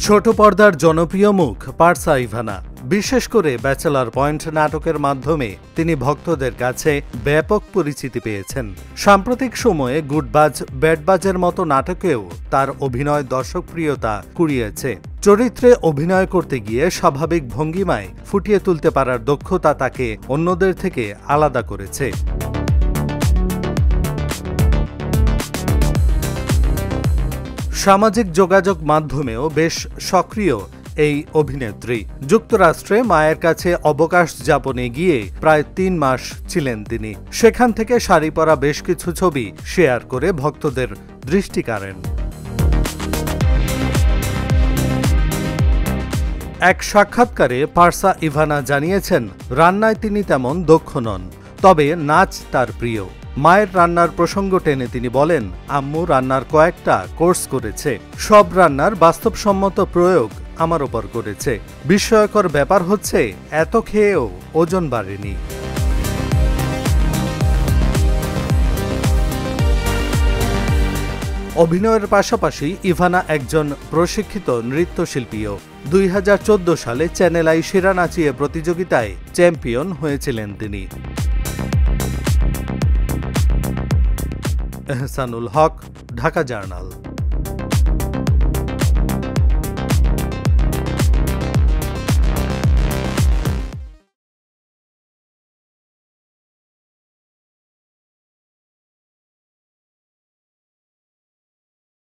ছোট পর্দার জনপ্রিয় মুখ পারসা ইভানা। বিশেষ করে ব্যাচেলর পয়েন্ট নাটকের মাধ্যমে তিনি ভক্তদের কাছে ব্যাপক পরিচিতি পেয়েছেন। সাম্প্রতিক সময়ে গুডবাজ ব্যাডবাজের মতো নাটকেও তার অভিনয় দর্শকপ্রিয়তা কুড়িয়েছে। চরিত্রে অভিনয় করতে গিয়ে স্বাভাবিক ভঙ্গিমায় ফুটিয়ে তুলতে পারার দক্ষতা তাকে অন্যদের থেকে আলাদা করেছে। সামাজিক যোগাযোগ মাধ্যমেও বেশ সক্রিয় এই অভিনেত্রী। যুক্তরাষ্ট্রে মায়ের কাছে অবকাশ যাপনে গিয়ে প্রায় ৩ মাস ছিলেন তিনি। সেখান থেকে শাড়ি পরা বেশ কিছু ছবি শেয়ার করে ভক্তদের দৃষ্টি কাড়েন। এক সাক্ষাৎকারে পারসা ইভানা জানিয়েছেন, রান্নায় তিনি তেমন দক্ষ নন, তবে নাচ তার প্রিয়। মায়ের রান্নার প্রসঙ্গ টেনে তিনি বলেন, আম্মু রান্নার কয়েকটা কোর্স করেছে, সব রান্নার বাস্তবসম্মত প্রয়োগ আমার ওপর করেছে। বিস্ময়কর ব্যাপার হচ্ছে, এত খেয়েও ওজন বাড়েনি। অভিনয়ের পাশাপাশি ইভানা একজন প্রশিক্ষিত নৃত্যশিল্পীও। ২০১৪ সালে চ্যানেল আই সেরা নাচিয়ে প্রতিযোগিতায় চ্যাম্পিয়ন হয়েছিলেন তিনি। এহসানুল হক, ঢাকা জার্নাল।